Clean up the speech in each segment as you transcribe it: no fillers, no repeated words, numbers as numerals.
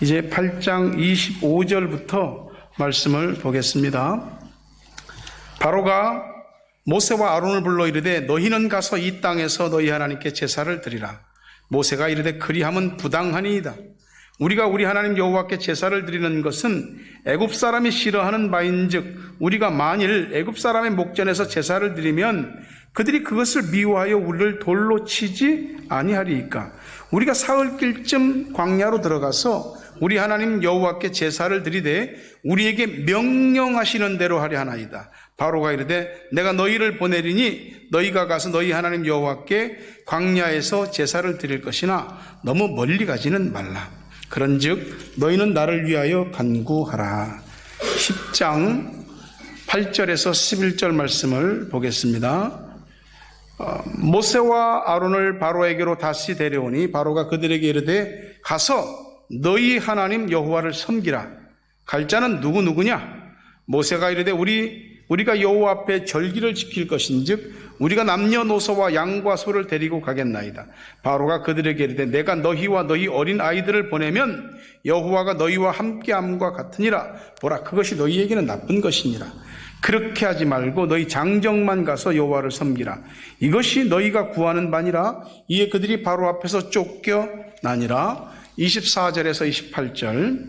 이제 8장 25절부터 말씀을 보겠습니다. 바로가 모세와 아론을 불러 이르되 너희는 가서 이 땅에서 너희 하나님께 제사를 드리라. 모세가 이르되 그리함은 부당하니이다. 우리가 우리 하나님 여호와께 제사를 드리는 것은 애굽 사람이 싫어하는 바인즉 우리가 만일 애굽 사람의 목전에서 제사를 드리면 그들이 그것을 미워하여 우리를 돌로 치지 아니하리이까. 우리가 사흘길쯤 광야로 들어가서 우리 하나님 여호와께 제사를 드리되 우리에게 명령하시는 대로 하려 하나이다. 바로가 이르되 내가 너희를 보내리니 너희가 가서 너희 하나님 여호와께 광야에서 제사를 드릴 것이나 너무 멀리 가지는 말라. 그런즉 너희는 나를 위하여 간구하라. 10장 8절에서 11절 말씀을 보겠습니다. 모세와 아론을 바로에게로 다시 데려오니 바로가 그들에게 이르되 가서 너희 하나님 여호와를 섬기라. 갈 자는 누구냐? 모세가 이르되 우리가 여호와 앞에 절기를 지킬 것인즉 우리가 남녀노소와 양과 소를 데리고 가겠나이다. 바로가 그들에게 이르되 내가 너희와 너희 어린 아이들을 보내면 여호와가 너희와 함께함과 같으니라. 보라, 그것이 너희에게는 나쁜 것이니라. 그렇게 하지 말고 너희 장정만 가서 여호와를 섬기라. 이것이 너희가 구하는 바니라. 이에 그들이 바로 앞에서 쫓겨나니라. 24절에서 28절.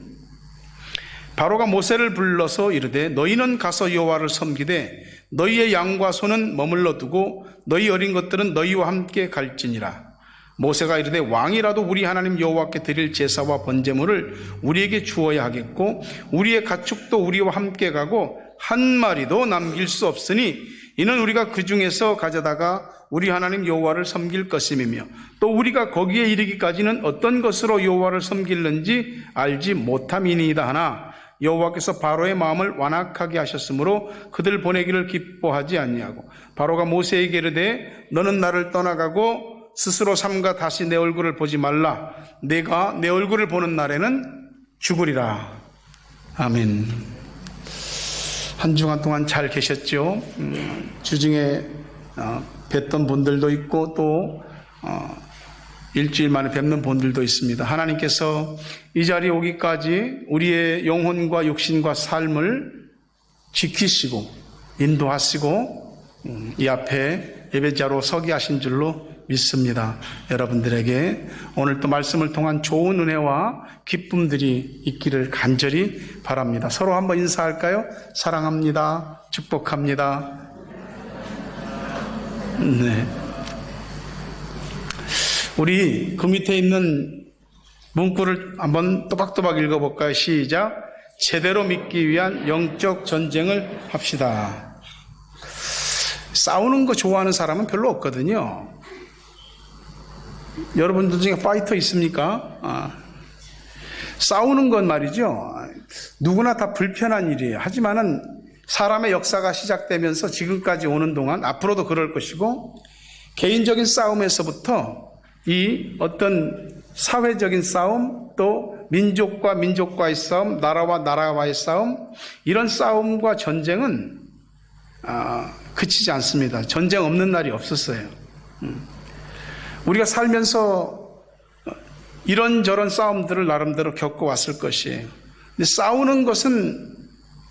바로가 모세를 불러서 이르되 너희는 가서 여호와를 섬기되 너희의 양과 소는 머물러 두고 너희 어린 것들은 너희와 함께 갈지니라. 모세가 이르되 왕이라도 우리 하나님 여호와께 드릴 제사와 번제물을 우리에게 주어야 하겠고 우리의 가축도 우리와 함께 가고 한 마리도 남길 수 없으니 이는 우리가 그 중에서 가져다가 우리 하나님 여호와를 섬길 것임이며 또 우리가 거기에 이르기까지는 어떤 것으로 여호와를 섬길는지 알지 못함이니이다 하나 여호와께서 바로의 마음을 완악하게 하셨으므로 그들 보내기를 기뻐하지 아니하고 바로가 모세에게 이르되 너는 나를 떠나가고 스스로 삼가 다시 내 얼굴을 보지 말라. 내가 내 얼굴을 보는 날에는 죽으리라. 아멘. 한 주간 동안 잘 계셨죠? 주중에 뵀던 분들도 있고 또 일주일 만에 뵙는 분들도 있습니다. 하나님께서 이 자리에 오기까지 우리의 영혼과 육신과 삶을 지키시고 인도하시고 이 앞에 예배자로 서게 하신 줄로 믿습니다. 여러분들에게 오늘 또 말씀을 통한 좋은 은혜와 기쁨들이 있기를 간절히 바랍니다. 서로 한번 인사할까요? 사랑합니다. 축복합니다. 네. 우리 그 밑에 있는 문구를 한번 또박또박 읽어볼까요? 시작. 제대로 믿기 위한 영적 전쟁을 합시다. 싸우는 거 좋아하는 사람은 별로 없거든요. 여러분들 중에 파이터 있습니까? 싸우는 건 말이죠. 누구나 다 불편한 일이에요. 하지만은 사람의 역사가 시작되면서 지금까지 오는 동안 앞으로도 그럴 것이고 개인적인 싸움에서부터 이 어떤 사회적인 싸움 또 민족과 민족과의 싸움 나라와 나라와의 싸움 이런 싸움과 전쟁은 그치지 않습니다. 전쟁 없는 날이 없었어요. 우리가 살면서 이런저런 싸움들을 나름대로 겪어왔을 것이에요. 근데 싸우는 것은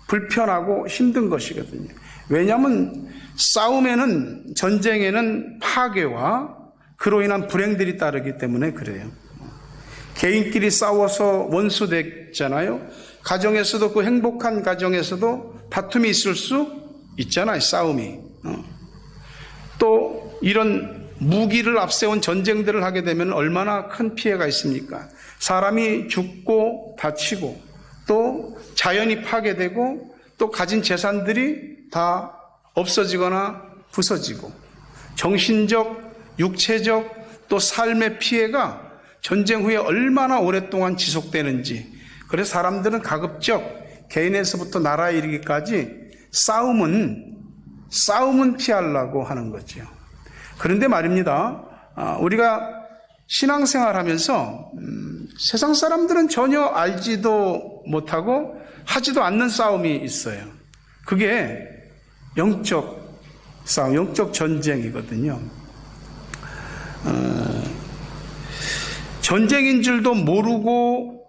불편하고 힘든 것이거든요. 왜냐하면 싸움에는 전쟁에는 파괴와 그로 인한 불행들이 따르기 때문에 그래요. 개인끼리 싸워서 원수 됐잖아요. 가정에서도 그 행복한 가정에서도 다툼이 있을 수 있잖아요. 싸움이. 또 이런 무기를 앞세운 전쟁들을 하게 되면 얼마나 큰 피해가 있습니까? 사람이 죽고 다치고 또 자연이 파괴되고 또 가진 재산들이 다 없어지거나 부서지고 정신적, 육체적 또 삶의 피해가 전쟁 후에 얼마나 오랫동안 지속되는지 그래서 사람들은 가급적 개인에서부터 나라에 이르기까지 싸움은 피하려고 하는 거죠. 그런데 말입니다. 우리가 신앙생활 하면서 세상 사람들은 전혀 알지도 못하고 하지도 않는 싸움이 있어요. 그게 영적 싸움, 영적 전쟁이거든요. 전쟁인 줄도 모르고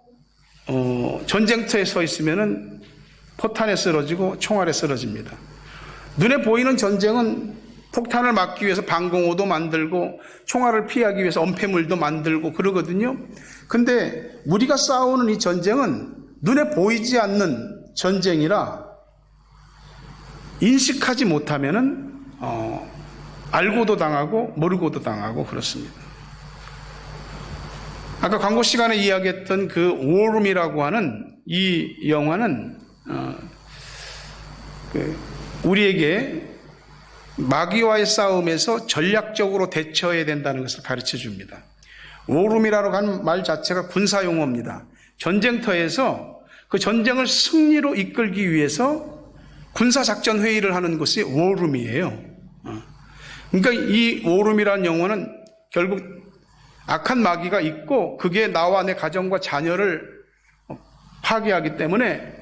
전쟁터에 서 있으면은 포탄에 쓰러지고 총알에 쓰러집니다. 눈에 보이는 전쟁은 폭탄을 막기 위해서 방공호도 만들고 총알을 피하기 위해서 엄폐물도 만들고 그러거든요. 근데 우리가 싸우는 이 전쟁은 눈에 보이지 않는 전쟁이라 인식하지 못하면은 알고도 당하고 모르고도 당하고 그렇습니다. 아까 광고 시간에 이야기했던 그 워룸이라고 하는 이 영화는 우리에게 마귀와의 싸움에서 전략적으로 대처해야 된다는 것을 가르쳐 줍니다. 워룸이라고 하는 말 자체가 군사용어입니다. 전쟁터에서 그 전쟁을 승리로 이끌기 위해서 군사작전 회의를 하는 것이 워룸이에요. 그러니까 이 워룸이라는 용어는 결국 악한 마귀가 있고 그게 나와 내 가정과 자녀를 파괴하기 때문에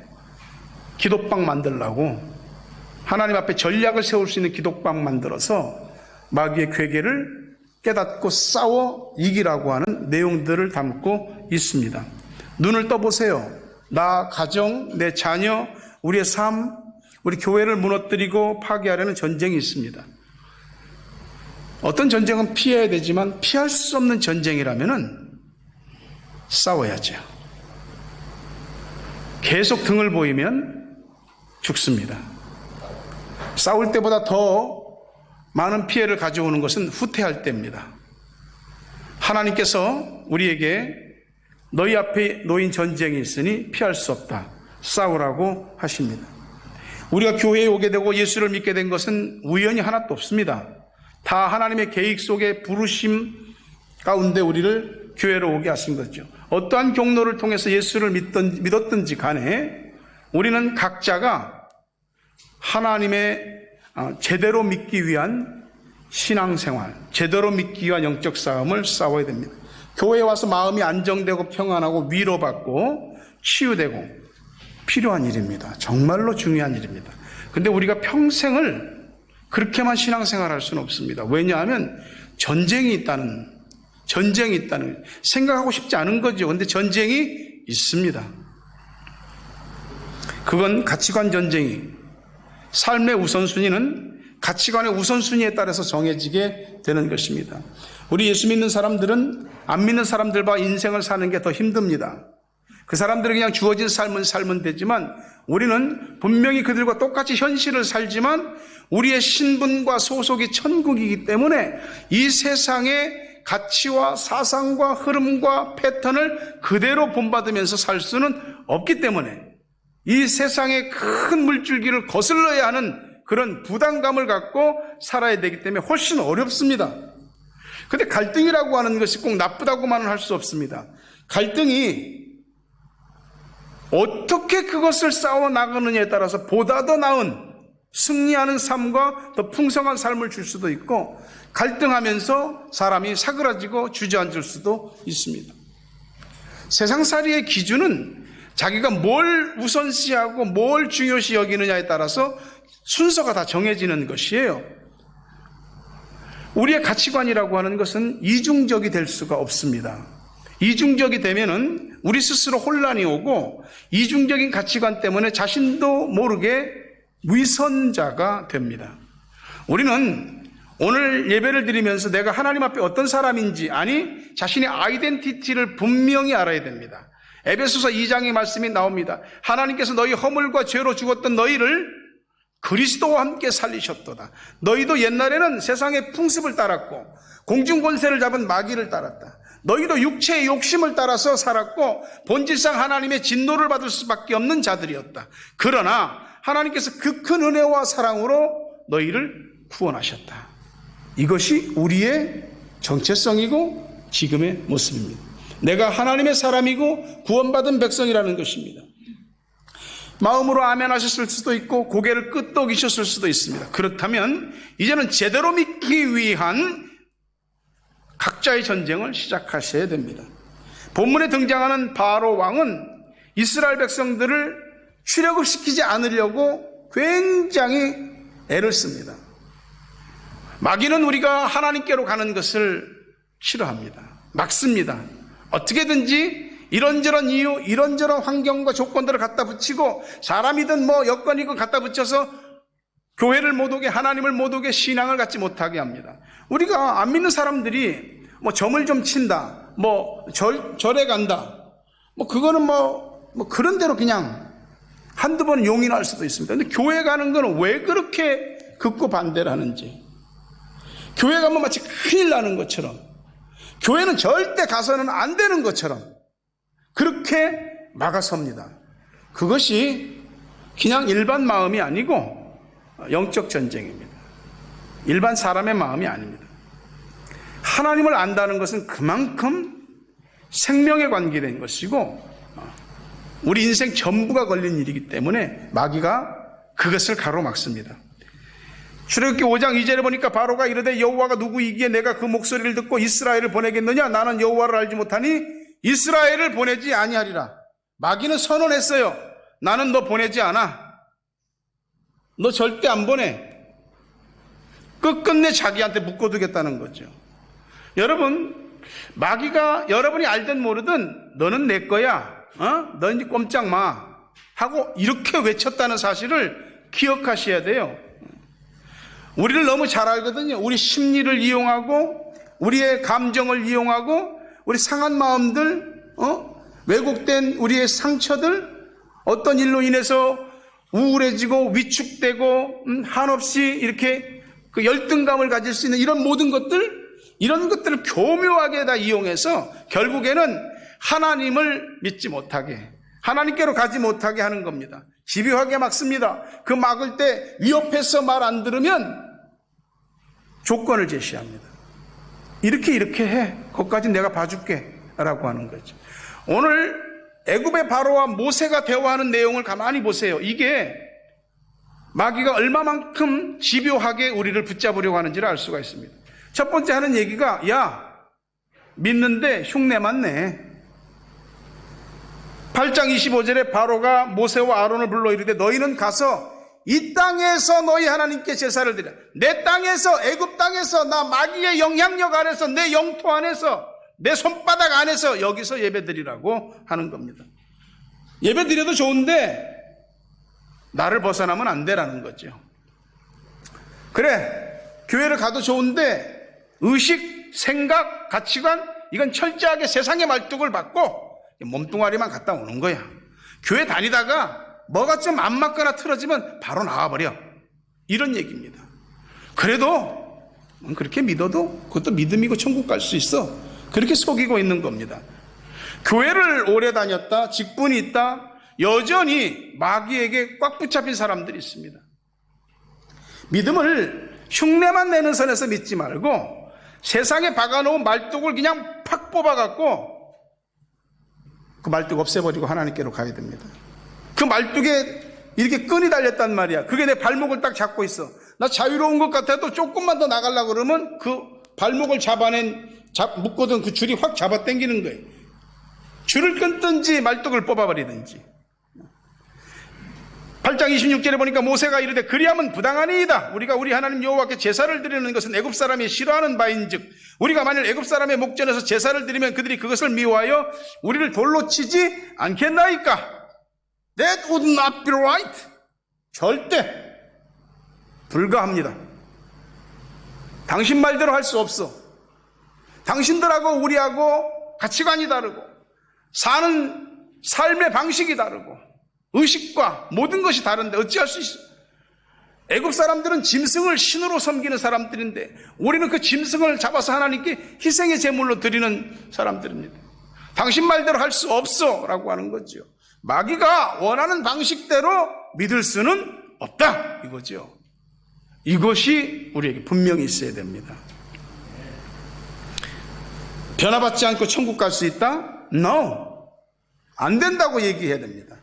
기독방 만들라고 하나님 앞에 전략을 세울 수 있는 기독방 만들어서 마귀의 괴계를 깨닫고 싸워 이기라고 하는 내용들을 담고 있습니다. 눈을 떠보세요. 나, 가정, 내 자녀, 우리의 삶, 우리 교회를 무너뜨리고 파괴하려는 전쟁이 있습니다. 어떤 전쟁은 피해야 되지만 피할 수 없는 전쟁이라면 싸워야죠. 계속 등을 보이면 죽습니다. 싸울 때보다 더 많은 피해를 가져오는 것은 후퇴할 때입니다. 하나님께서 우리에게 너희 앞에 놓인 전쟁이 있으니 피할 수 없다. 싸우라고 하십니다. 우리가 교회에 오게 되고 예수를 믿게 된 것은 우연이 하나도 없습니다. 다 하나님의 계획 속에 부르심 가운데 우리를 교회로 오게 하신 거죠. 어떠한 경로를 통해서 예수를 믿었든지 간에 우리는 각자가 하나님의 제대로 믿기 위한 신앙생활, 제대로 믿기 위한 영적 싸움을 싸워야 됩니다. 교회에 와서 마음이 안정되고 평안하고 위로받고 치유되고 필요한 일입니다. 정말로 중요한 일입니다. 근데 우리가 평생을 그렇게만 신앙생활 할 수는 없습니다. 왜냐하면 전쟁이 있다는 생각하고 싶지 않은 거죠. 근데 전쟁이 있습니다. 그건 가치관 전쟁이, 삶의 우선순위는 가치관의 우선순위에 따라서 정해지게 되는 것입니다. 우리 예수 믿는 사람들은 안 믿는 사람들과 인생을 사는 게 더 힘듭니다. 그 사람들은 그냥 주어진 삶은 살면 되지만 우리는 분명히 그들과 똑같이 현실을 살지만 우리의 신분과 소속이 천국이기 때문에 이 세상의 가치와 사상과 흐름과 패턴을 그대로 본받으면서 살 수는 없기 때문에 이 세상의 큰 물줄기를 거슬러야 하는 그런 부담감을 갖고 살아야 되기 때문에 훨씬 어렵습니다. 그런데 갈등이라고 하는 것이 꼭 나쁘다고만은 할 수 없습니다. 갈등이 어떻게 그것을 싸워 나가느냐에 따라서 보다 더 나은 승리하는 삶과 더 풍성한 삶을 줄 수도 있고 갈등하면서 사람이 사그라지고 주저앉을 수도 있습니다. 세상살이의 기준은 자기가 뭘 우선시하고 뭘 중요시 여기느냐에 따라서 순서가 다 정해지는 것이에요. 우리의 가치관이라고 하는 것은 이중적이 될 수가 없습니다. 이중적이 되면은 우리 스스로 혼란이 오고 이중적인 가치관 때문에 자신도 모르게 위선자가 됩니다. 우리는 오늘 예배를 드리면서 내가 하나님 앞에 어떤 사람인지, 아니 자신의 아이덴티티를 분명히 알아야 됩니다. 에베소서 2장의 말씀이 나옵니다. 하나님께서 너희 허물과 죄로 죽었던 너희를 그리스도와 함께 살리셨도다. 너희도 옛날에는 세상의 풍습을 따랐고 공중권세를 잡은 마귀를 따랐다. 너희도 육체의 욕심을 따라서 살았고 본질상 하나님의 진노를 받을 수밖에 없는 자들이었다. 그러나 하나님께서 그 큰 은혜와 사랑으로 너희를 구원하셨다. 이것이 우리의 정체성이고 지금의 모습입니다. 내가 하나님의 사람이고 구원받은 백성이라는 것입니다. 마음으로 아멘 하셨을 수도 있고 고개를 끄덕이셨을 수도 있습니다. 그렇다면 이제는 제대로 믿기 위한 각자의 전쟁을 시작하셔야 됩니다. 본문에 등장하는 바로 왕은 이스라엘 백성들을 출애굽시키지 않으려고 굉장히 애를 씁니다. 마귀는 우리가 하나님께로 가는 것을 싫어합니다. 막습니다. 어떻게든지 이런저런 이유, 이런저런 환경과 조건들을 갖다 붙이고 사람이든 뭐 여건이든 갖다 붙여서 교회를 못 오게, 하나님을 못 오게, 신앙을 갖지 못하게 합니다. 우리가 안 믿는 사람들이 뭐 점을 좀 친다, 뭐 절에 간다, 뭐 그거는 뭐 그런 대로 그냥 한두 번 용인할 수도 있습니다. 근데 교회 가는 거는 왜 그렇게 극구 반대를 하는지, 교회 가면 마치 큰일 나는 것처럼, 교회는 절대 가서는 안 되는 것처럼 그렇게 막아섭니다. 그것이 그냥 일반 마음이 아니고 영적 전쟁입니다. 일반 사람의 마음이 아닙니다. 하나님을 안다는 것은 그만큼 생명에 관계된 것이고 우리 인생 전부가 걸린 일이기 때문에 마귀가 그것을 가로막습니다. 출애굽기 5장 2절에 보니까 바로가 이르되 여호와가 누구이기에 내가 그 목소리를 듣고 이스라엘을 보내겠느냐? 나는 여호와를 알지 못하니 이스라엘을 보내지 아니하리라. 마귀는 선언했어요. 나는 너 보내지 않아. 너 절대 안 보내. 끝끝내 자기한테 묶어두겠다는 거죠. 여러분, 마귀가 여러분이 알든 모르든 너는 내 거야, 넌 이제 꼼짝 마 하고 이렇게 외쳤다는 사실을 기억하셔야 돼요. 우리를 너무 잘 알거든요. 우리 심리를 이용하고 우리의 감정을 이용하고 우리 상한 마음들, 왜곡된 우리의 상처들, 어떤 일로 인해서 우울해지고 위축되고 한없이 이렇게 그 열등감을 가질 수 있는 이런 모든 것들, 이런 것들을 교묘하게 다 이용해서 결국에는 하나님을 믿지 못하게, 하나님께로 가지 못하게 하는 겁니다. 집요하게 막습니다. 그 막을 때 위협해서 말 안 들으면 조건을 제시합니다. 이렇게 해. 그것까지 내가 봐줄게 라고 하는 거죠. 오늘 애굽의 바로와 모세가 대화하는 내용을 가만히 보세요. 이게 마귀가 얼마만큼 집요하게 우리를 붙잡으려고 하는지를 알 수가 있습니다. 첫 번째 하는 얘기가, 야, 믿는데 흉내만 내. 8장 25절에 바로가 모세와 아론을 불러 이르되 너희는 가서 이 땅에서 너희 하나님께 제사를 드려. 내 땅에서, 애굽 땅에서, 나 마귀의 영향력 안에서, 내 영토 안에서, 내 손바닥 안에서 여기서 예배드리라고 하는 겁니다. 예배드려도 좋은데 나를 벗어나면 안 되라는 거죠. 그래, 교회를 가도 좋은데 의식, 생각, 가치관, 이건 철저하게 세상의 말뚝을 받고 몸뚱아리만 갔다 오는 거야. 교회 다니다가 뭐가 좀 안 맞거나 틀어지면 바로 나와버려. 이런 얘기입니다. 그래도 그렇게 믿어도 그것도 믿음이고 천국 갈 수 있어. 그렇게 속이고 있는 겁니다. 교회를 오래 다녔다, 직분이 있다, 여전히 마귀에게 꽉 붙잡힌 사람들이 있습니다. 믿음을 흉내만 내는 선에서 믿지 말고 세상에 박아놓은 말뚝을 그냥 팍 뽑아갖고 그 말뚝 없애버리고 하나님께로 가야 됩니다. 그 말뚝에 이렇게 끈이 달렸단 말이야. 그게 내 발목을 딱 잡고 있어. 나 자유로운 것 같아도 조금만 더 나가려고 그러면 그 발목을 묶어둔 그 줄이 확 잡아 당기는 거예요. 줄을 끊든지 말뚝을 뽑아버리든지. 8장 26절에 보니까 모세가 이르되 그리하면 부당하니이다. 우리가 우리 하나님 여호와께 제사를 드리는 것은 애굽 사람이 싫어하는 바인즉 우리가 만일 애굽 사람의 목전에서 제사를 드리면 그들이 그것을 미워하여 우리를 돌로 치지 않겠나이까? That would not be right. 절대 불가합니다. 당신 말대로 할 수 없어. 당신들하고 우리하고 가치관이 다르고 사는 삶의 방식이 다르고 의식과 모든 것이 다른데 어찌할 수 있어? 애굽 사람들은 짐승을 신으로 섬기는 사람들인데 우리는 그 짐승을 잡아서 하나님께 희생의 제물로 드리는 사람들입니다. 당신 말대로 할 수 없어 라고 하는 거죠. 마귀가 원하는 방식대로 믿을 수는 없다 이거죠. 이것이 우리에게 분명히 있어야 됩니다. 변화받지 않고 천국 갈 수 있다? No. 안 된다고 얘기해야 됩니다.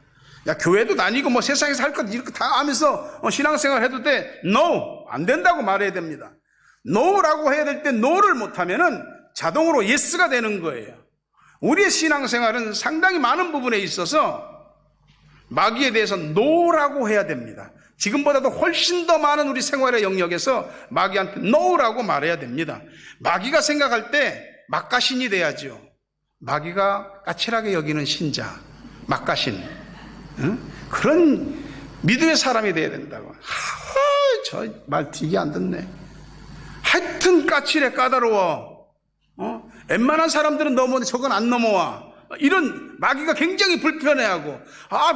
야, 교회도 다니고 뭐 세상에서 할 것 이렇게 다 하면서 신앙생활 해도 돼? No. 안 된다고 말해야 됩니다. No라고 해야 될 때 No를 못하면은 자동으로 Yes가 되는 거예요. 우리의 신앙생활은 상당히 많은 부분에 있어서 마귀에 대해서 No라고 해야 됩니다. 지금보다도 훨씬 더 많은 우리 생활의 영역에서 마귀한테 No라고 말해야 됩니다. 마귀가 생각할 때 막가신이 돼야죠. 마귀가 까칠하게 여기는 신자, 막가신, 그런 믿음의 사람이 돼야 된다고. 저 말 되게 안 듣네. 하여튼 까칠해, 까다로워. 웬만한 사람들은 넘어오는데 저건 안 넘어와. 이런 마귀가 굉장히 불편해하고,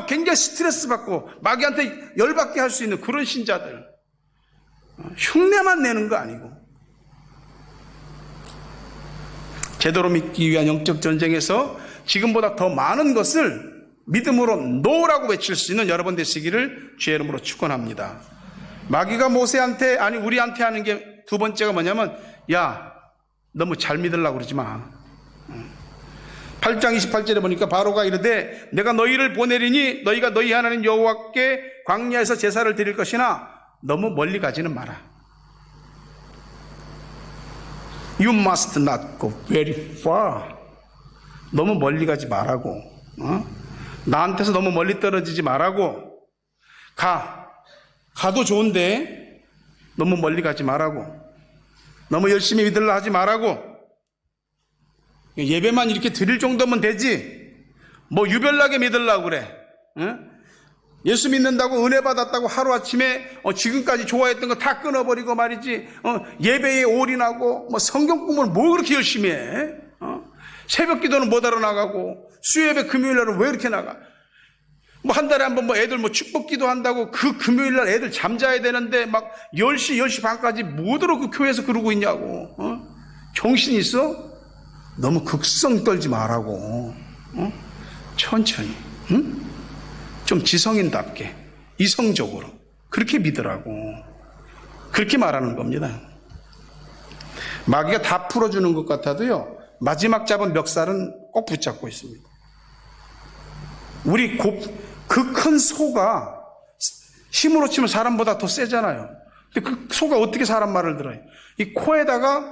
굉장히 스트레스 받고, 마귀한테 열받게 할 수 있는 그런 신자들. 흉내만 내는 거 아니고. 제대로 믿기 위한 영적 전쟁에서 지금보다 더 많은 것을 믿음으로 노라고 외칠 수 있는 여러분 되시기를 주의 이름으로 축원합니다. 마귀가 모세한테, 아니 우리한테 하는 게 두 번째가 뭐냐면, 야, 너무 잘 믿으려고 그러지 마. 8장 28절에 보니까 바로가 이르되 내가 너희를 보내리니 너희가 너희 하나님 여호와께 광야에서 제사를 드릴 것이나 너무 멀리 가지는 마라. You must not go very far. 너무 멀리 가지 말라고. 나한테서 너무 멀리 떨어지지 말라고. 가도 좋은데 너무 멀리 가지 말라고. 너무 열심히 믿으려 하지 말라고. 예배만 이렇게 드릴 정도면 되지. 뭐 유별나게 믿으려고 그래. 예수 믿는다고 은혜 받았다고 하루아침에 지금까지 좋아했던 거 다 끊어버리고 말이지. 예배에 올인하고 뭐 성경 공부를 뭐 그렇게 열심히 해. 새벽 기도는 못 하러 나가고 수요예배 금요일날은 왜 이렇게 나가. 뭐 한 달에 한 번 뭐 애들 뭐 축복 기도 한다고 그 금요일날 애들 잠자야 되는데 막 10시 반까지 뭐더러 그 교회에서 그러고 있냐고. 정신 있어? 너무 극성 떨지 말라고. 천천히. 좀 지성인답게 이성적으로 그렇게 믿으라고. 그렇게 말하는 겁니다. 마귀가 다 풀어주는 것 같아도요, 마지막 잡은 멱살은 꼭 붙잡고 있습니다. 우리 그 큰 소가 힘으로 치면 사람보다 더 세잖아요. 근데 그 소가 어떻게 사람 말을 들어요? 이 코에다가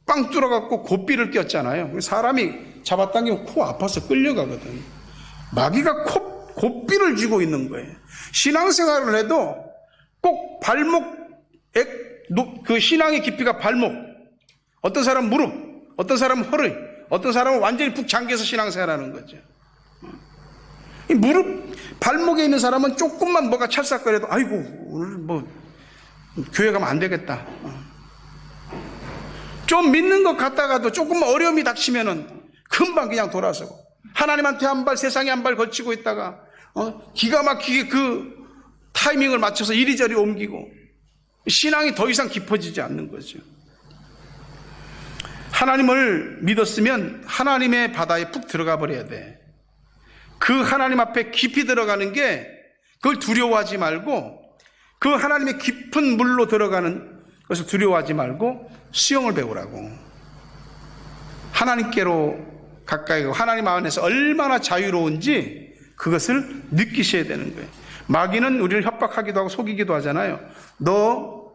빵 뚫어갖고 고삐를 꼈잖아요. 사람이 잡아당기면 코 아파서 끌려가거든요. 마귀가 고삐를 쥐고 있는 거예요. 신앙생활을 해도 꼭 그 신앙의 깊이가 발목, 어떤 사람은 무릎, 어떤 사람은 허리, 어떤 사람은 완전히 푹 잠겨서 신앙생활하는 거죠. 이 발목에 있는 사람은 조금만 뭐가 찰싹거려도 아이고 오늘 뭐 교회 가면 안 되겠다. 좀 믿는 것 같다가도 조금만 어려움이 닥치면은 금방 그냥 돌아서고, 하나님한테 한 발, 세상에 한 발 거치고 있다가 기가 막히게 그 타이밍을 맞춰서 이리저리 옮기고 신앙이 더 이상 깊어지지 않는 거죠. 하나님을 믿었으면 하나님의 바다에 푹 들어가 버려야 돼. 그 하나님 앞에 깊이 들어가는 게, 그걸 두려워하지 말고, 그 하나님의 깊은 물로 들어가는 것을 두려워하지 말고 수영을 배우라고. 하나님께로 가까이 가고 하나님 안에서 얼마나 자유로운지 그것을 느끼셔야 되는 거예요. 마귀는 우리를 협박하기도 하고 속이기도 하잖아요. 너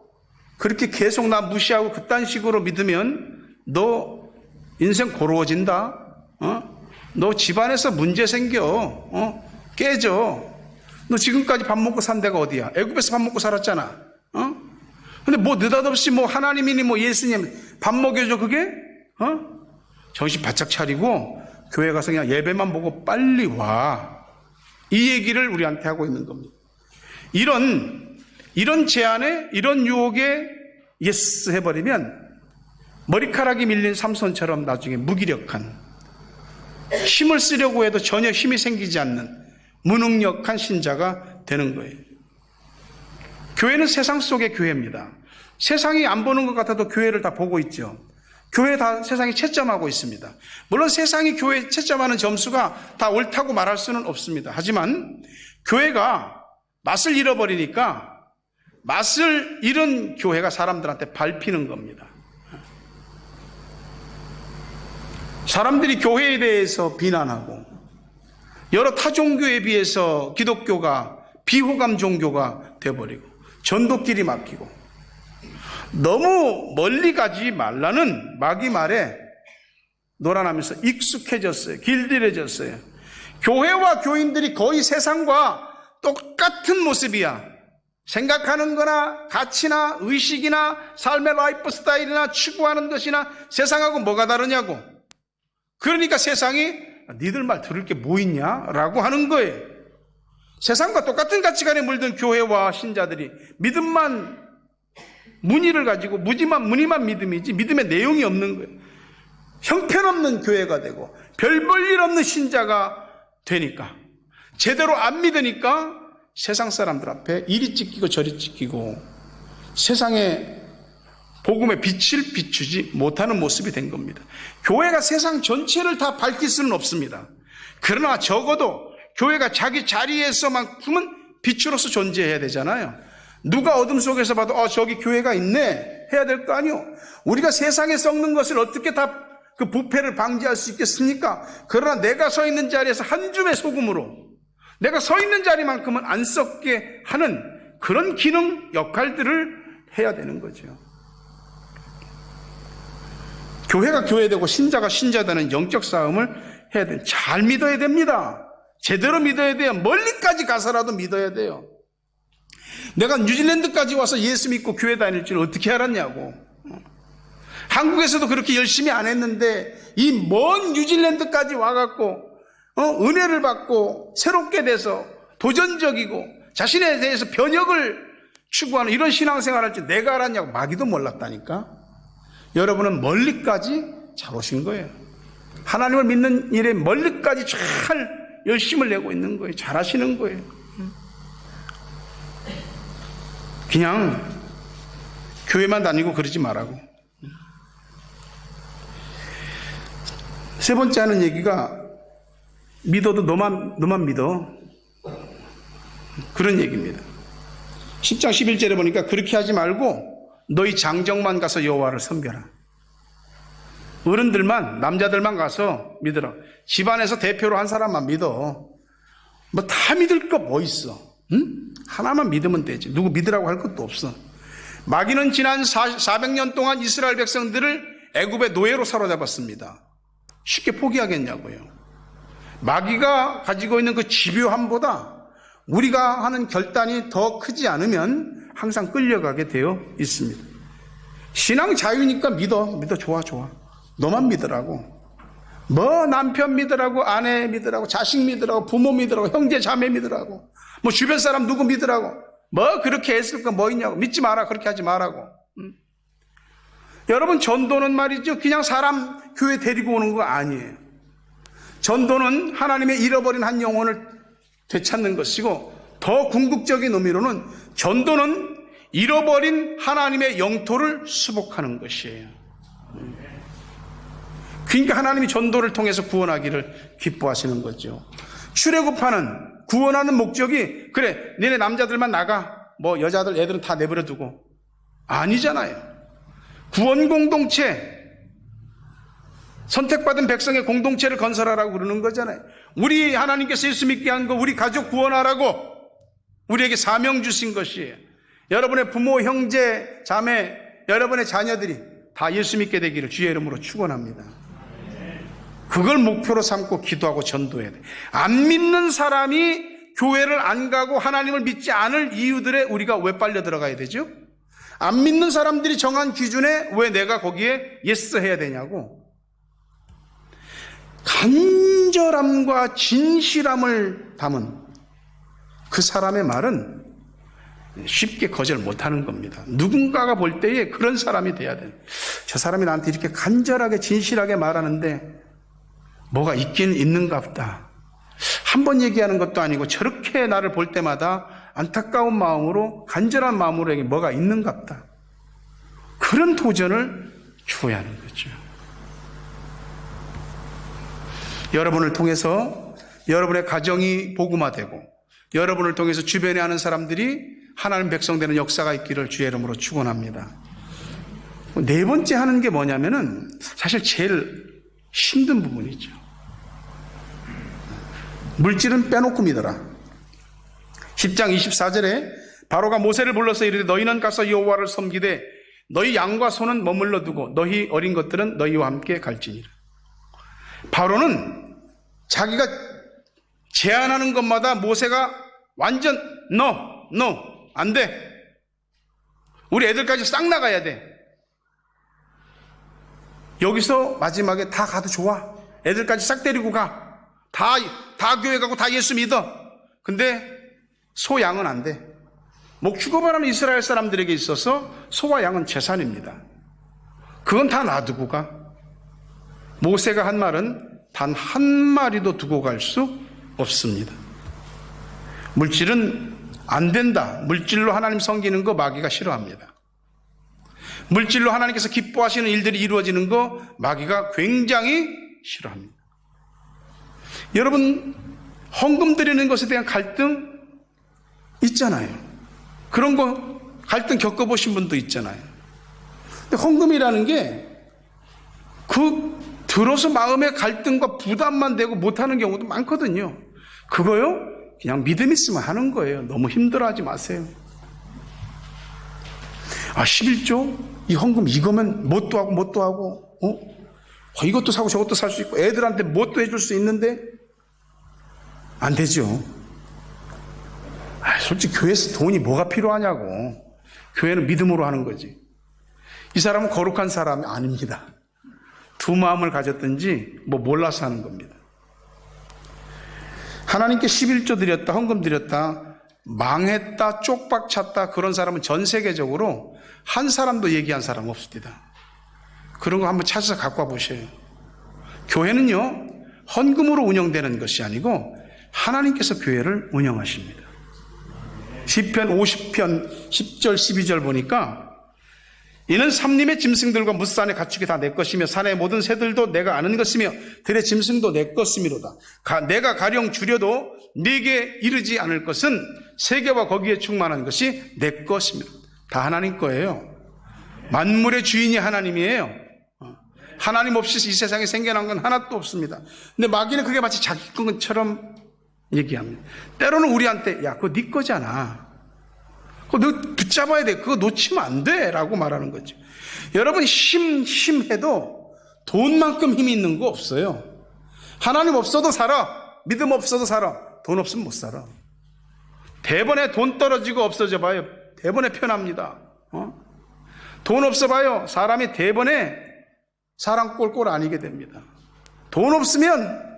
그렇게 계속 나 무시하고 그딴 식으로 믿으면 너 인생 고로워진다. 너 집안에서 문제 생겨. 깨져. 너 지금까지 밥 먹고 산 데가 어디야? 애굽에서 밥 먹고 살았잖아. 근데 뭐 느닷없이 뭐 하나님이니 뭐 예수님 밥 먹여줘 그게? 정신 바짝 차리고 교회 가서 그냥 예배만 보고 빨리 와. 이 얘기를 우리한테 하고 있는 겁니다. 이런 제안에, 이런 유혹에 예스 해버리면 머리카락이 밀린 삼손처럼 나중에 무기력한, 힘을 쓰려고 해도 전혀 힘이 생기지 않는 무능력한 신자가 되는 거예요. 교회는 세상 속의 교회입니다. 세상이 안 보는 것 같아도 교회를 다 보고 있죠. 교회 다 세상이 채점하고 있습니다. 물론 세상이 교회 채점하는 점수가 다 옳다고 말할 수는 없습니다. 하지만 교회가 맛을 잃어버리니까 맛을 잃은 교회가 사람들한테 밟히는 겁니다. 사람들이 교회에 대해서 비난하고 여러 타 종교에 비해서 기독교가 비호감 종교가 되어버리고 전도길이 막히고, 너무 멀리 가지 말라는 마귀 말에 놀아나면서 익숙해졌어요. 길들여졌어요. 교회와 교인들이 거의 세상과 똑같은 모습이야. 생각하는 거나 가치나 의식이나 삶의 라이프 스타일이나 추구하는 것이나 세상하고 뭐가 다르냐고. 그러니까 세상이 니들 말 들을 게 뭐 있냐라고 하는 거예요. 세상과 똑같은 가치관에 물든 교회와 신자들이 믿음만 문의를 가지고 문의만 믿음이지 믿음의 내용이 없는 거예요. 형편없는 교회가 되고 별 볼 일 없는 신자가 되니까, 제대로 안 믿으니까 세상 사람들 앞에 이리 찢기고 저리 찢기고 세상에 복음의 빛을 비추지 못하는 모습이 된 겁니다. 교회가 세상 전체를 다 밝힐 수는 없습니다. 그러나 적어도 교회가 자기 자리에서만큼은 빛으로서 존재해야 되잖아요. 누가 어둠 속에서 봐도 저기 교회가 있네 해야 될 거 아니요. 우리가 세상에 썩는 것을 어떻게 다 그 부패를 방지할 수 있겠습니까? 그러나 내가 서 있는 자리에서 한 줌의 소금으로 내가 서 있는 자리만큼은 안 썩게 하는 그런 기능 역할들을 해야 되는 거죠. 교회가 교회되고 신자가 신자되는 영적 싸움을 해야 돼요. 잘 믿어야 됩니다. 제대로 믿어야 돼요. 멀리까지 가서라도 믿어야 돼요. 내가 뉴질랜드까지 와서 예수 믿고 교회 다닐 줄 어떻게 알았냐고. 한국에서도 그렇게 열심히 안 했는데 이 먼 뉴질랜드까지 와갖고 은혜를 받고 새롭게 돼서 도전적이고 자신에 대해서 변혁을 추구하는 이런 신앙생활을 할 줄 내가 알았냐고. 마귀도 몰랐다니까. 여러분은 멀리까지 잘 오신 거예요. 하나님을 믿는 일에 멀리까지 잘 열심을 내고 있는 거예요. 잘 하시는 거예요. 그냥 교회만 다니고 그러지 말라고. 세 번째 하는 얘기가 믿어도 너만 믿어. 그런 얘기입니다. 10장 11절에 보니까 그렇게 하지 말고 너희 장정만 가서 여호와를 섬겨라. 어른들만, 남자들만 가서 믿어라. 집안에서 대표로 한 사람만 믿어. 뭐 다 믿을 거 뭐 있어? 응? 하나만 믿으면 되지. 누구 믿으라고 할 것도 없어. 마귀는 지난 400년 동안 이스라엘 백성들을 애굽의 노예로 사로잡았습니다. 쉽게 포기하겠냐고요. 마귀가 가지고 있는 그 집요함보다 우리가 하는 결단이 더 크지 않으면 항상 끌려가게 되어 있습니다. 신앙 자유니까 믿어. 좋아. 너만 믿으라고. 뭐 남편 믿으라고, 아내 믿으라고, 자식 믿으라고, 부모 믿으라고, 형제 자매 믿으라고, 뭐 주변 사람 누구 믿으라고, 뭐 그렇게 했을 거 뭐 있냐고. 믿지 마라. 그렇게 하지 마라고. 여러분, 전도는 말이죠, 그냥 사람 교회 데리고 오는 거 아니에요. 전도는 하나님의 잃어버린 한 영혼을 되찾는 것이고, 더 궁극적인 의미로는 전도는 잃어버린 하나님의 영토를 수복하는 것이에요. 그러니까 하나님이 전도를 통해서 구원하기를 기뻐하시는 거죠. 출애굽하는, 구원하는 목적이 그래 니네 남자들만 나가, 뭐 여자들 애들은 다 내버려 두고, 아니잖아요. 구원 공동체, 선택받은 백성의 공동체를 건설하라고 그러는 거잖아요. 우리 하나님께서 예수 믿게 한 거 우리 가족 구원하라고 우리에게 사명 주신 것이에요. 여러분의 부모, 형제, 자매, 여러분의 자녀들이 다 예수 믿게 되기를 주의 이름으로 축원합니다. 그걸 목표로 삼고 기도하고 전도해야 돼. 안 믿는 사람이 교회를 안 가고 하나님을 믿지 않을 이유들에 우리가 왜 빨려 들어가야 되죠? 안 믿는 사람들이 정한 기준에 왜 내가 거기에 예스 해야 되냐고. 간절함과 진실함을 담은 그 사람의 말은 쉽게 거절 못하는 겁니다. 누군가가 볼 때에 그런 사람이 돼야 돼. 저 사람이 나한테 이렇게 간절하게 진실하게 말하는데 뭐가 있긴 있는가 보다. 한 번 얘기하는 것도 아니고 저렇게 나를 볼 때마다 안타까운 마음으로, 간절한 마음으로 에게 뭐가 있는가 보다. 그런 도전을 주어야 하는 거죠. 여러분을 통해서 여러분의 가정이 복음화되고, 여러분을 통해서 주변에 하는 사람들이 하나님 백성 되는 역사가 있기를 주의 이름으로 축원합니다. 네 번째 하는 게 뭐냐면은 사실 제일 힘든 부분이죠. 물질은 빼놓고 믿어라. 10장 24절에 바로가 모세를 불러서 이르되 너희는 가서 여호와를 섬기되 너희 양과 소는 머물러 두고 너희 어린 것들은 너희와 함께 갈지니라. 바로는 자기가 제안하는 것마다 모세가 완전 no, 안 돼. 우리 애들까지 싹 나가야 돼. 여기서 마지막에 다 가도 좋아. 애들까지 싹 데리고 가. 다 교회 가고 다 예수 믿어. 근데 소, 양은 안 돼. 목 축업하는 이스라엘 사람들에게 있어서 소와 양은 재산입니다. 그건 다 놔두고 가. 모세가 한 말은 단 한 마리도 두고 갈 수 없습니다. 물질은 안 된다. 물질로 하나님 섬기는 거 마귀가 싫어합니다. 물질로 하나님께서 기뻐하시는 일들이 이루어지는 거 마귀가 굉장히 싫어합니다. 여러분, 헌금 드리는 것에 대한 갈등 있잖아요. 그런 거 갈등 겪어보신 분도 있잖아요. 근데 헌금이라는 게 들어서 마음의 갈등과 부담만 되고 못하는 경우도 많거든요. 그거요? 그냥 믿음 있으면 하는 거예요. 너무 힘들어하지 마세요. 11조? 이 헌금 이거면 뭣도 하고 이것도 사고 저것도 살 수 있고 애들한테 뭣도 해줄 수 있는데 안 되죠. 솔직히 교회에서 돈이 뭐가 필요하냐고. 교회는 믿음으로 하는 거지. 이 사람은 거룩한 사람이 아닙니다. 두 마음을 가졌든지 몰라서 하는 겁니다. 하나님께 11조 드렸다, 헌금 드렸다, 망했다, 쪽박 찼다, 그런 사람은 전 세계적으로 한 사람도 얘기한 사람 없습니다. 그런 거 한번 찾아서 갖고 와 보세요. 교회는요, 헌금으로 운영되는 것이 아니고 하나님께서 교회를 운영하십니다. 시편 50편 10절 12절 보니까 이는 삼림의 짐승들과 무산의 가축이 다 내 것이며 산의 모든 새들도 내가 아는 것이며 들의 짐승도 내 것이미로다. 내가 가령 줄여도 네게 이르지 않을 것은 세계와 거기에 충만한 것이 내 것이며 다 하나님 거예요. 만물의 주인이 하나님이에요. 하나님 없이 이 세상에 생겨난 건 하나도 없습니다. 근데 마귀는 그게 마치 자기 것처럼 얘기합니다. 때로는 우리한테 야 그거 네 거잖아. 그거 너 붙잡아야 돼. 그거 놓치면 안 돼 라고 말하는 거죠. 여러분 힘해도 돈만큼 힘이 있는 거 없어요. 하나님 없어도 살아. 믿음 없어도 살아. 돈 없으면 못 살아. 대번에 돈 떨어지고 없어져 봐요. 대번에 편합니다. 돈 없어 봐요. 사람이 대번에 사람 꼴꼴 아니게 됩니다. 돈 없으면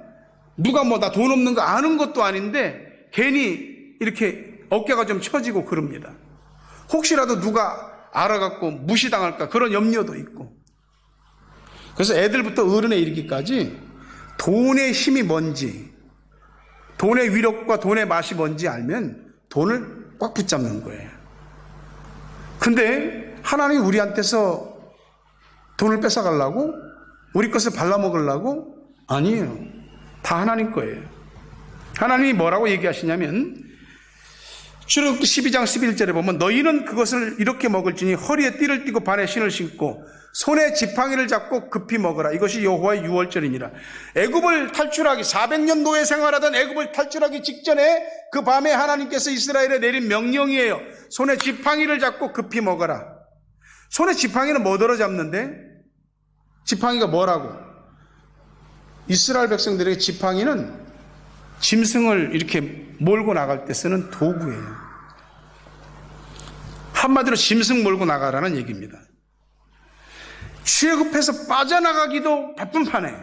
누가 나 돈 없는 거 아는 것도 아닌데 괜히 이렇게 어깨가 좀 처지고 그럽니다. 혹시라도 누가 알아갖고 무시당할까 그런 염려도 있고. 그래서 애들부터 어른에 이르기까지 돈의 힘이 뭔지, 돈의 위력과 돈의 맛이 뭔지 알면 돈을 꽉 붙잡는 거예요. 근데 하나님이 우리한테서 돈을 뺏어가려고? 우리 것을 발라먹으려고? 아니에요. 다 하나님 거예요. 하나님이 뭐라고 얘기하시냐면 출애굽기 12장 11절에 보면 너희는 그것을 이렇게 먹을지니 허리에 띠를 띠고 발에 신을 신고 손에 지팡이를 잡고 급히 먹어라. 이것이 여호와의 유월절이니라. 애굽을 탈출하기 400년 노예 생활하던 애굽을 탈출하기 직전에 그 밤에 하나님께서 이스라엘에 내린 명령이에요. 손에 지팡이를 잡고 급히 먹어라. 손에 지팡이는 뭐더러 잡는데? 지팡이가 뭐라고? 이스라엘 백성들에게 지팡이는 짐승을 이렇게 몰고 나갈 때 쓰는 도구예요. 한마디로 짐승 몰고 나가라는 얘기입니다. 출애굽해서 빠져나가기도 바쁜 판에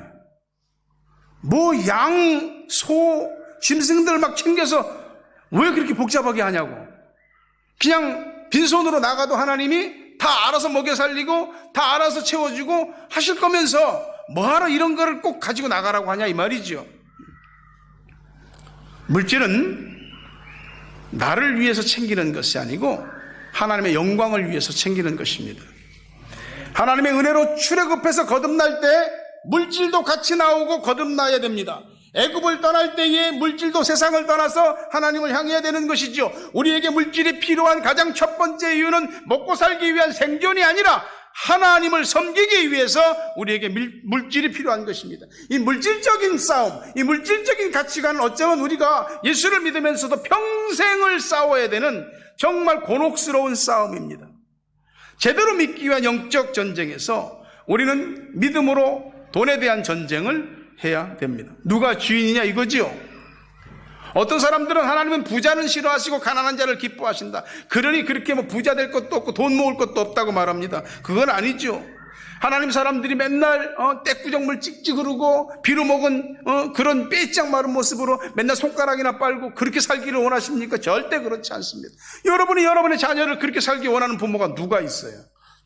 양, 소, 짐승들 막 챙겨서 왜 그렇게 복잡하게 하냐고. 그냥 빈손으로 나가도 하나님이 다 알아서 먹여 살리고 다 알아서 채워주고 하실 거면서 뭐하러 이런 거를 꼭 가지고 나가라고 하냐 이 말이죠. 물질은 나를 위해서 챙기는 것이 아니고 하나님의 영광을 위해서 챙기는 것입니다. 하나님의 은혜로 출애굽해서 거듭날 때 물질도 같이 나오고 거듭나야 됩니다. 애굽을 떠날 때에 물질도 세상을 떠나서 하나님을 향해야 되는 것이죠. 우리에게 물질이 필요한 가장 첫 번째 이유는 먹고 살기 위한 생존이 아니라 하나님을 섬기기 위해서 우리에게 물질이 필요한 것입니다. 이 물질적인 싸움, 이 물질적인 가치관은 어쩌면 우리가 예수를 믿으면서도 평생을 싸워야 되는 정말 곤혹스러운 싸움입니다. 제대로 믿기 위한 영적 전쟁에서 우리는 믿음으로 돈에 대한 전쟁을 해야 됩니다. 누가 주인이냐 이거지요. 어떤 사람들은 하나님은 부자는 싫어하시고 가난한 자를 기뻐하신다. 그러니 그렇게 부자 될 것도 없고 돈 모을 것도 없다고 말합니다. 그건 아니죠. 하나님 사람들이 맨날 떼꾸정물 찍찍 흐르고 비루 먹은 그런 빼짝 마른 모습으로 맨날 손가락이나 빨고 그렇게 살기를 원하십니까? 절대 그렇지 않습니다. 여러분이 여러분의 자녀를 그렇게 살기 원하는 부모가 누가 있어요?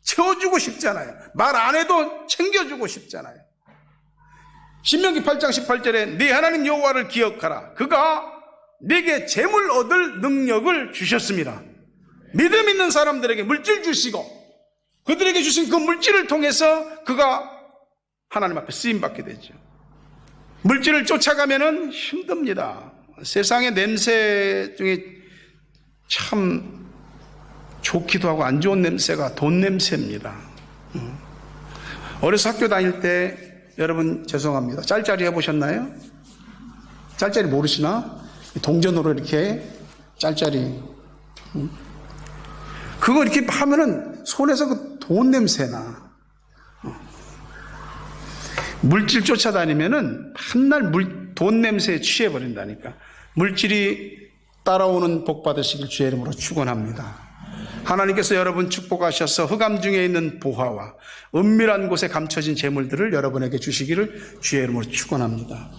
채워주고 싶잖아요. 말 안 해도 챙겨주고 싶잖아요. 신명기 8장 18절에 네 하나님 여호와를 기억하라. 그가 네게 재물 얻을 능력을 주셨습니다. 믿음 있는 사람들에게 물질 주시고 그들에게 주신 그 물질을 통해서 그가 하나님 앞에 쓰임받게 되죠. 물질을 쫓아가면은 힘듭니다. 세상의 냄새 중에 참 좋기도 하고 안 좋은 냄새가 돈 냄새입니다. 어려서 학교 다닐 때 여러분 죄송합니다. 짤짤이 해보셨나요? 짤짤이 모르시나? 동전으로 이렇게 짤짤이 그거 이렇게 하면은 손에서 그 돈 냄새나. 물질 쫓아다니면은 한날 돈 냄새에 취해버린다니까. 물질이 따라오는 복 받으시길 주의 이름으로 축원합니다. 하나님께서 여러분 축복하셔서 흑암 중에 있는 보화와 은밀한 곳에 감춰진 재물들을 여러분에게 주시기를 주의 이름으로 축원합니다.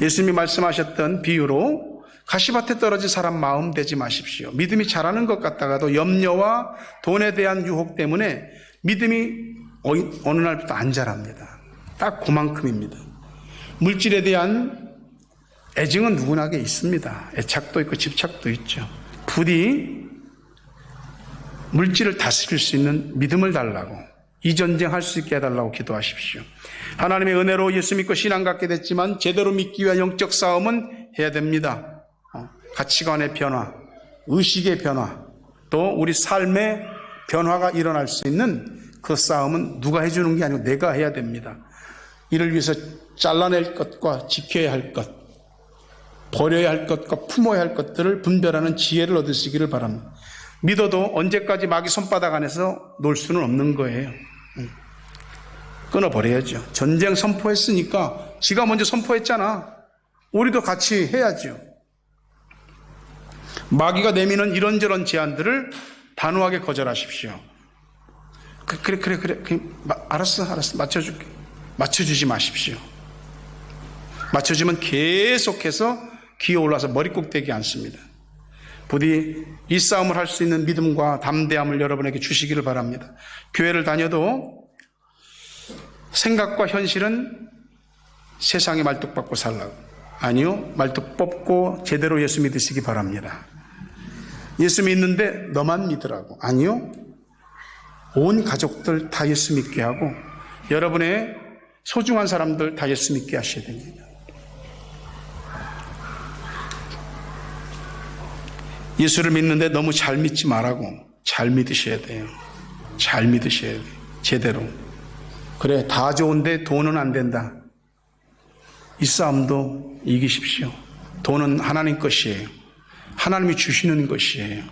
예수님이 말씀하셨던 비유로 가시밭에 떨어진 사람 마음 되지 마십시오. 믿음이 자라는 것 같다가도 염려와 돈에 대한 유혹 때문에 믿음이 어느 날부터 안 자랍니다. 딱 그만큼입니다. 물질에 대한 애증은 누구나게 있습니다. 애착도 있고 집착도 있죠. 부디 물질을 다스릴 수 있는 믿음을 달라고, 이 전쟁 할 수 있게 해달라고 기도하십시오. 하나님의 은혜로 예수 믿고 신앙 갖게 됐지만 제대로 믿기 위한 영적 싸움은 해야 됩니다. 가치관의 변화, 의식의 변화, 또 우리 삶의 변화가 일어날 수 있는 그 싸움은 누가 해주는 게 아니고 내가 해야 됩니다. 이를 위해서 잘라낼 것과 지켜야 할 것, 버려야 할 것과 품어야 할 것들을 분별하는 지혜를 얻으시기를 바랍니다. 믿어도 언제까지 마귀 손바닥 안에서 놀 수는 없는 거예요. 끊어버려야죠. 전쟁 선포했으니까 지가 먼저 선포했잖아. 우리도 같이 해야죠. 마귀가 내미는 이런저런 제안들을 단호하게 거절하십시오. 그래. 알았어. 맞춰줄게. 맞춰주지 마십시오. 맞춰주면 계속해서 기어올라서 머리꼭대기 앉습니다. 부디 이 싸움을 할 수 있는 믿음과 담대함을 여러분에게 주시기를 바랍니다. 교회를 다녀도 생각과 현실은 세상에 말뚝 받고 살라고. 아니요, 말뚝 뽑고 제대로 예수 믿으시기 바랍니다. 예수 믿는데 너만 믿으라고. 아니요, 온 가족들 다 예수 믿게 하고 여러분의 소중한 사람들 다 예수 믿게 하셔야 됩니다. 예수를 믿는데 너무 잘 믿지 말라고. 잘 믿으셔야 돼요. 잘 믿으셔야 돼요. 제대로. 그래, 다 좋은데 돈은 안 된다. 이 싸움도 이기십시오. 돈은 하나님 것이에요. 하나님이 주시는 것이에요.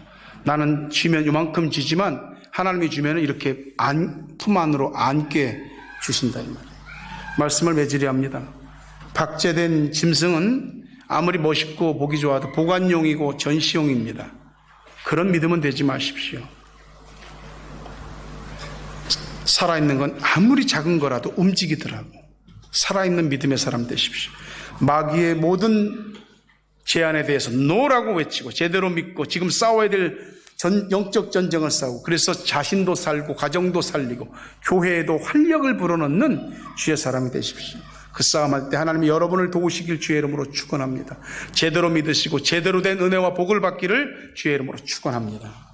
나는 지면 이만큼 지지만 하나님이 주면 이렇게 품 안으로 안게 주신다 이 말이에요. 말씀을 매질히 합니다. 박제된 짐승은 아무리 멋있고 보기 좋아도 보관용이고 전시용입니다. 그런 믿음은 되지 마십시오. 살아있는 건 아무리 작은 거라도 움직이더라고. 살아있는 믿음의 사람 되십시오. 마귀의 모든 제안에 대해서 노라고 외치고 제대로 믿고 지금 싸워야 될 영적 전쟁을 싸우고 그래서 자신도 살고 가정도 살리고 교회에도 활력을 불어넣는 주의 사람이 되십시오. 그 싸움할 때 하나님이 여러분을 도우시길 주의 이름으로 축원합니다. 제대로 믿으시고 제대로 된 은혜와 복을 받기를 주의 이름으로 축원합니다.